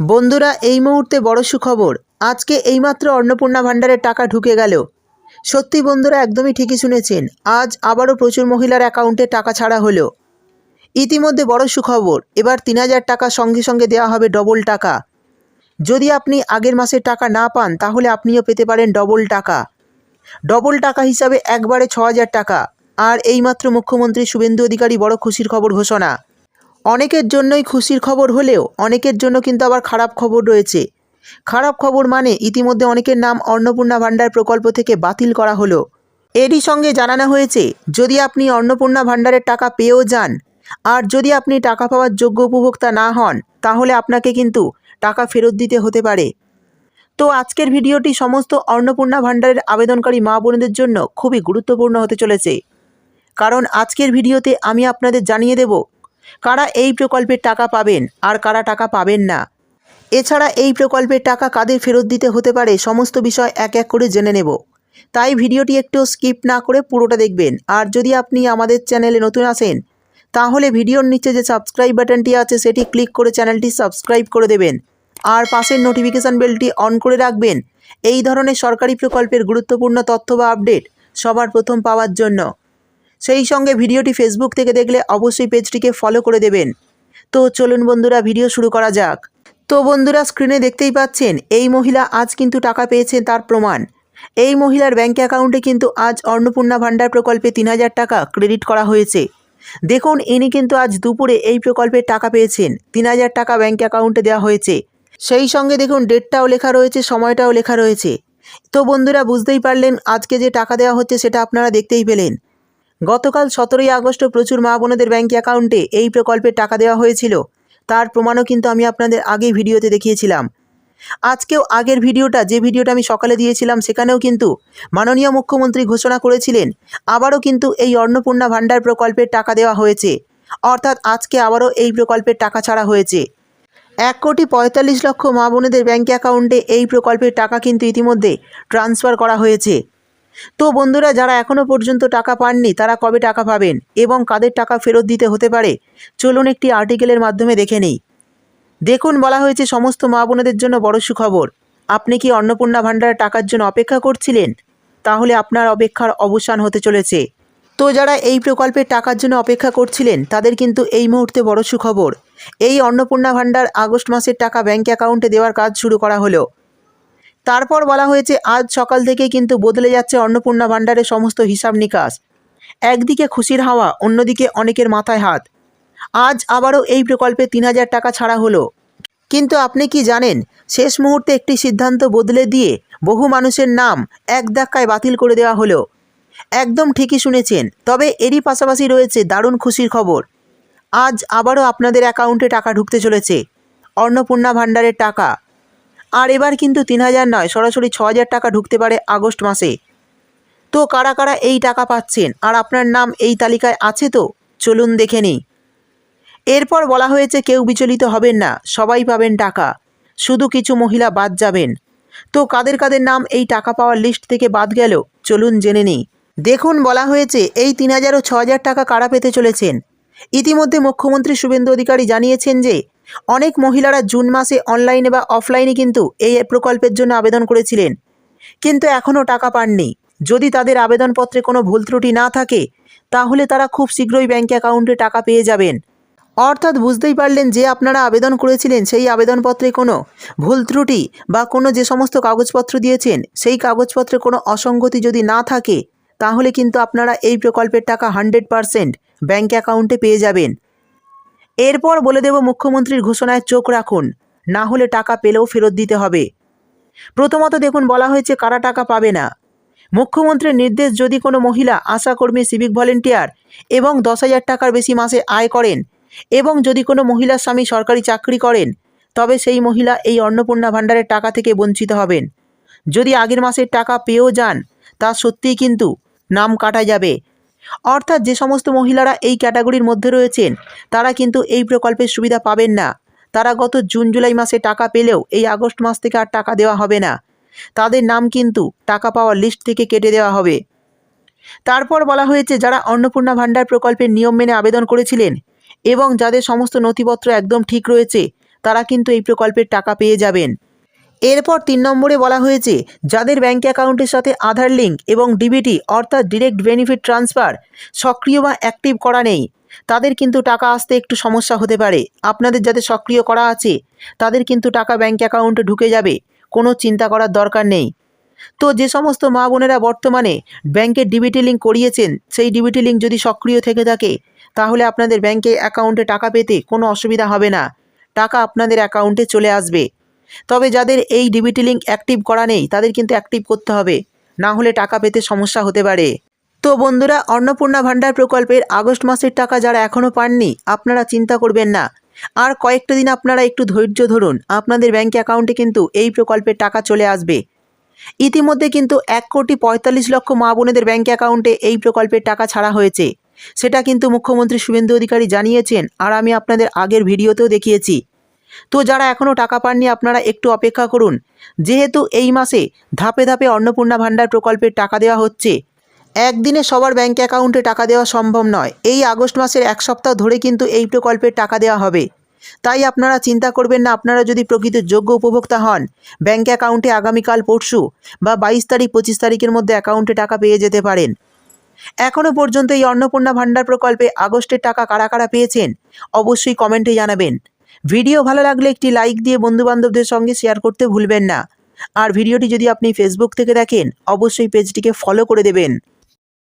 বন্ধুরা, এই মুহূর্তে বড় সুখবর। আজকে এইমাত্র অন্নপূর্ণা ভাণ্ডারের টাকা ঢুকে গেল। সত্যি বন্ধুরা, একদমই ঠিকই শুনেছেন। আজ আবারও প্রচুর মহিলার অ্যাকাউন্টে টাকা ছাড়া হলো। ইতিমধ্যে বড় সুখবর, এবার ৩,০০০ টাকা সঙ্গে সঙ্গে দেওয়া হবে ডবল টাকা। যদি আপনি আগের মাসের টাকা না পান তাহলে আপনিও পেতে পারেন ডবল টাকা। ডবল টাকা হিসাবে একবারে ৬,০০০ টাকা। আর এইমাত্র মুখ্যমন্ত্রী শুভেন্দু অধিকারী বড় খুশির খবর ঘোষণা। অনেকের জন্যই খুশির খবর হলেও অনেকের জন্য কিন্তু আবার খারাপ খবর রয়েছে। খারাপ খবর মানে ইতিমধ্যে অনেকের নাম অন্নপূর্ণা ভাণ্ডার প্রকল্প থেকে বাতিল করা হলো। এরই সঙ্গে জানানো হয়েছে, যদি আপনি অন্নপূর্ণা ভাণ্ডারের টাকা পেয়েও যান আর যদি আপনি টাকা পাওয়ার যোগ্য উপভোক্তা না হন তাহলে আপনাকে কিন্তু টাকা ফেরত দিতে হতে পারে। তো আজকের ভিডিওটি সমস্ত অন্নপূর্ণা ভাণ্ডারের আবেদনকারী মা বোনেদের জন্য খুবই গুরুত্বপূর্ণ হতে চলেছে। কারণ আজকের ভিডিওতে আমি আপনাদের জানিয়ে দেব কারা এই প্রকল্পের টাকা পাবেন আর কারা টাকা পাবেন না। এছাড়া এই প্রকল্পের টাকা কাদের ফেরত দিতে হতে পারে সমস্ত বিষয় এক এক করে জেনে নেব। তাই ভিডিওটি একটু স্কিপ না করে পুরোটা দেখবেন। আর যদি আপনি আমাদের চ্যানেলে নতুন আসেন তাহলে ভিডিওর নিচে যে সাবস্ক্রাইব বাটনটি আছে সেটি ক্লিক করে চ্যানেলটি সাবস্ক্রাইব করে দেবেন। আর পাশের নোটিফিকেশান বেলটি অন করে রাখবেন এই ধরনের সরকারি প্রকল্পের গুরুত্বপূর্ণ তথ্য বা আপডেট সবার প্রথম পাওয়ার জন্য। সেই সঙ্গে ভিডিওটি ফেসবুক থেকে দেখলে অবশ্যই পেজটিকে ফলো করে দেবেন। তো চলুন বন্ধুরা, ভিডিও শুরু করা যাক। তো বন্ধুরা, স্ক্রিনে দেখতেই পাচ্ছেন এই মহিলা আজ কিন্তু টাকা পেয়েছেন তার প্রমাণ। এই মহিলার ব্যাঙ্ক অ্যাকাউন্টে কিন্তু আজ অন্নপূর্ণা ভাণ্ডার প্রকল্পে ৩,০০০ টাকা ক্রেডিট করা হয়েছে। দেখুন, ইনি কিন্তু আজ দুপুরে এই প্রকল্পের টাকা পেয়েছেন। ৩,০০০ টাকা ব্যাঙ্ক অ্যাকাউন্টে দেওয়া হয়েছে। সেই সঙ্গে দেখুন ডেটটাও লেখা রয়েছে, সময়টাও লেখা রয়েছে। তো বন্ধুরা, বুঝতেই পারলেন আজকে যে টাকা দেওয়া হচ্ছে সেটা আপনারা দেখতেই পেলেন। গতকাল ১৭ই আগস্ট প্রচুর মা বোনেদের ব্যাঙ্ক অ্যাকাউন্টে এই প্রকল্পের টাকা দেওয়া হয়েছিল। তার প্রমাণও কিন্তু আমি আপনাদের আগেই ভিডিওতে দেখিয়েছিলাম। আজকেও আগের ভিডিওটা, যে ভিডিওটা আমি সকালে দিয়েছিলাম, সেখানেও কিন্তু মাননীয় মুখ্যমন্ত্রী ঘোষণা করেছিলেন আবারও কিন্তু এই অন্নপূর্ণা ভাণ্ডার প্রকল্পের টাকা দেওয়া হয়েছে। অর্থাৎ আজকে আবারও এই প্রকল্পের টাকা ছাড়া হয়েছে। ১,৪৫,০০,০০০ মা বোনেদের ব্যাঙ্ক অ্যাকাউন্টে এই প্রকল্পের টাকা কিন্তু ইতিমধ্যে ট্রান্সফার করা হয়েছে। তো বন্ধুরা, যারা এখনও পর্যন্ত টাকা পাননি তারা কবে টাকা পাবেন এবং কাদের টাকা ফেরত দিতে হতে পারে চলুন একটি আর্টিকেলের মাধ্যমে দেখে নেই। দেখুন, বলা হয়েছে সমস্ত মা বোনেদের জন্য বড় সুখবর। আপনি কি অন্নপূর্ণা ভাণ্ডারের টাকার জন্য অপেক্ষা করছিলেন? তাহলে আপনার অপেক্ষার অবসান হতে চলেছে। তো যারা এই প্রকল্পের টাকার জন্য অপেক্ষা করছিলেন তাদের কিন্তু এই মুহূর্তে বড় সুখবর। এই অন্নপূর্ণা ভাণ্ডার আগস্ট মাসের টাকা ব্যাঙ্ক অ্যাকাউন্টে দেওয়ার কাজ শুরু করা হলো। তারপর বলা হয়েছে আজ সকাল থেকে কিন্তু বদলে যাচ্ছে অন্নপূর্ণা ভাণ্ডারের সমস্ত হিসাব নিকাশ। একদিকে খুশির হাওয়া, অন্যদিকে অনেকের মাথায় হাত। আজ আবারও এই প্রকল্পে ৩,০০০ টাকা ছাড়া হলো। কিন্তু আপনি কি জানেন, শেষ মুহূর্তে একটি সিদ্ধান্ত বদলে দিয়ে বহু মানুষের নাম এক ধাক্কায় বাতিল করে দেওয়া হলো। একদম ঠিকই শুনেছেন। তবে এরই পাশাপাশি রয়েছে দারুণ খুশির খবর। আজ আবারও আপনাদের অ্যাকাউন্টে টাকা ঢুকতে চলেছে, অন্নপূর্ণা ভাণ্ডারের টাকা। আর এবার কিন্তু ৩,০০০ নয়, সরাসরি ৬,০০০ টাকা ঢুকতে পারে আগস্ট মাসে। তো কারা কারা এই টাকা পাচ্ছেন আর আপনার নাম এই তালিকায় আছে তো চলুন দেখে নিই। এরপর বলা হয়েছে কেউ বিচলিত হবেন না, সবাই পাবেন টাকা, শুধু কিছু মহিলা বাদ যাবেন। তো কাদের কাদের নাম এই টাকা পাওয়ার লিস্ট থেকে বাদ গেল চলুন জেনে নিই। দেখুন, বলা হয়েছে এই ৩,০০০ ও ৬,০০০ টাকা কারা পেতে চলেছেন। ইতিমধ্যে মুখ্যমন্ত্রী শুভেন্দু অধিকারী জানিয়েছেন যে অনেক মহিলারা জুন মাসে অনলাইনে বা অফলাইনে কিন্তু এই প্রকল্পের জন্য আবেদন করেছিলেন, কিন্তু এখনও টাকা পাননি। যদি তাদের আবেদনপত্রে কোনো ভুল ত্রুটি না থাকে তাহলে তারা খুব শীঘ্রই ব্যাঙ্ক অ্যাকাউন্টে টাকা পেয়ে যাবেন। অর্থাৎ বুঝতেই পারলেন যে আপনারা আবেদন করেছিলেন সেই আবেদনপত্রে কোনো ভুল ত্রুটি বা কোনো যে সমস্ত কাগজপত্র দিয়েছেন সেই কাগজপত্রে কোনো অসঙ্গতি যদি না থাকে তাহলে কিন্তু আপনারা এই প্রকল্পের টাকা 100% ব্যাঙ্ক অ্যাকাউন্টে পেয়ে যাবেন। এরপর বলে দেব মুখ্যমন্ত্রীর ঘোষণায় চোখ রাখুন, না হলে টাকা পেলেও ফেরত দিতে হবে। প্রথমত দেখুন, বলা হয়েছে কারা টাকা পাবে না। মুখ্যমন্ত্রীর নির্দেশ, যদি কোনো মহিলা আশাকর্মী, সিভিক ভলেন্টিয়ার এবং 10,000 টাকার বেশি মাসে আয় করেন এবং যদি কোনো মহিলার স্বামী সরকারি চাকরি করেন তবে সেই মহিলা এই অন্নপূর্ণা ভাণ্ডারের টাকা থেকে বঞ্চিত হবেন। যদি আগের মাসের টাকা পেয়েও যান তা সত্যিই কিন্তু নাম কাটা যাবে। অর্থাৎ যে সমস্ত মহিলারা এই ক্যাটাগরির মধ্যে রয়েছেন তারা কিন্তু এই প্রকল্পের সুবিধা পাবেন না। তারা গত জুন জুলাই মাসে টাকা পেলেও এই আগস্ট মাস থেকে আর টাকা দেওয়া হবে না। তাদের নাম কিন্তু টাকা পাওয়ার লিস্ট থেকে কেটে দেওয়া হবে। তারপর বলা হয়েছে যারা অন্নপূর্ণা ভাণ্ডার প্রকল্পের নিয়ম মেনে আবেদন করেছিলেন এবং যাদের সমস্ত নথিপত্র একদম ঠিক রয়েছে তারা কিন্তু এই প্রকল্পের টাকা পেয়ে যাবেন। এরপর 3 নম্বরে বলা হয়েছে, যাদের ব্যাঙ্ক অ্যাকাউন্টের সাথে আধার লিঙ্ক এবং ডিবিটি অর্থাৎ ডিরেক্ট বেনিফিট ট্রান্সফার সক্রিয় বা অ্যাক্টিভ করা নেই, তাদের কিন্তু টাকা আসতে একটু সমস্যা হতে পারে। আপনাদের যাদের সক্রিয় করা আছে তাদের কিন্তু টাকা ব্যাঙ্ক অ্যাকাউন্টে ঢুকে যাবে, কোনো চিন্তা করার দরকার নেই। তো যে সমস্ত মা বোনেরা বর্তমানে ব্যাংকের ডিবিটি লিঙ্ক করিয়েছেন, সেই ডিবিটি লিঙ্ক যদি সক্রিয় থেকে থাকে তাহলে আপনাদের ব্যাংকে অ্যাকাউন্টে টাকা পেতে কোনো অসুবিধা হবে না, টাকা আপনাদের অ্যাকাউন্টে চলে আসবে। তবে যাদের এই ডিবিটি লিঙ্ক অ্যাক্টিভ করা নেই তাদের কিন্তু অ্যাক্টিভ করতে হবে, না হলে টাকা পেতে সমস্যা হতে পারে। তো বন্ধুরা, অন্নপূর্ণা ভাণ্ডার প্রকল্পের আগস্ট মাসের টাকা যারা এখনও পাননি আপনারা চিন্তা করবেন না, আর কয়েকটা দিন আপনারা একটু ধৈর্য ধরুন, আপনাদের ব্যাংক অ্যাকাউন্টে কিন্তু এই প্রকল্পের টাকা চলে আসবে। ইতিমধ্যে কিন্তু 1,45,00,000 মা বোনেদের ব্যাংক অ্যাকাউন্টে এই প্রকল্পের টাকা ছাড়া হয়েছে, সেটা কিন্তু মুখ্যমন্ত্রী শুভেন্দু অধিকারী জানিয়েছেন, আর আমি আপনাদের আগের ভিডিওতেও দেখিয়েছি। তো যারা এখনও টাকা পাননি আপনারা একটু অপেক্ষা করুন, যেহেতু এই মাসে ধাপে ধাপে অন্নপূর্ণা ভাণ্ডার প্রকল্পের টাকা দেওয়া হচ্ছে। একদিনে সবার ব্যাংক অ্যাকাউন্টে টাকা দেওয়া সম্ভব নয়, এই আগস্ট মাসের 1 সপ্তাহ ধরে কিন্তু এই প্রকল্পের টাকা দেওয়া হবে। তাই আপনারা চিন্তা করবেন না, আপনারা যদি প্রকৃত যোগ্য উপভোক্তা হন ব্যাংক অ্যাকাউন্টে আগামীকাল পরশু বা 22 তারিখ 25 তারিখের মধ্যে অ্যাকাউন্টে টাকা পেয়ে যেতে পারেন। এখনও পর্যন্ত এই অন্নপূর্ণা ভাণ্ডার প্রকল্পে আগস্টের টাকা কারা কারা পেয়েছেন অবশ্যই কমেন্টে জানাবেন। ভিডিও ভালো লাগলে একটি লাইক দিয়ে বন্ধুবান্ধবদের সঙ্গে শেয়ার করতে ভুলবেন না। আর ভিডিওটি যদি আপনি ফেসবুক থেকে দেখেন অবশ্যই পেজটিকে ফলো করে দেবেন।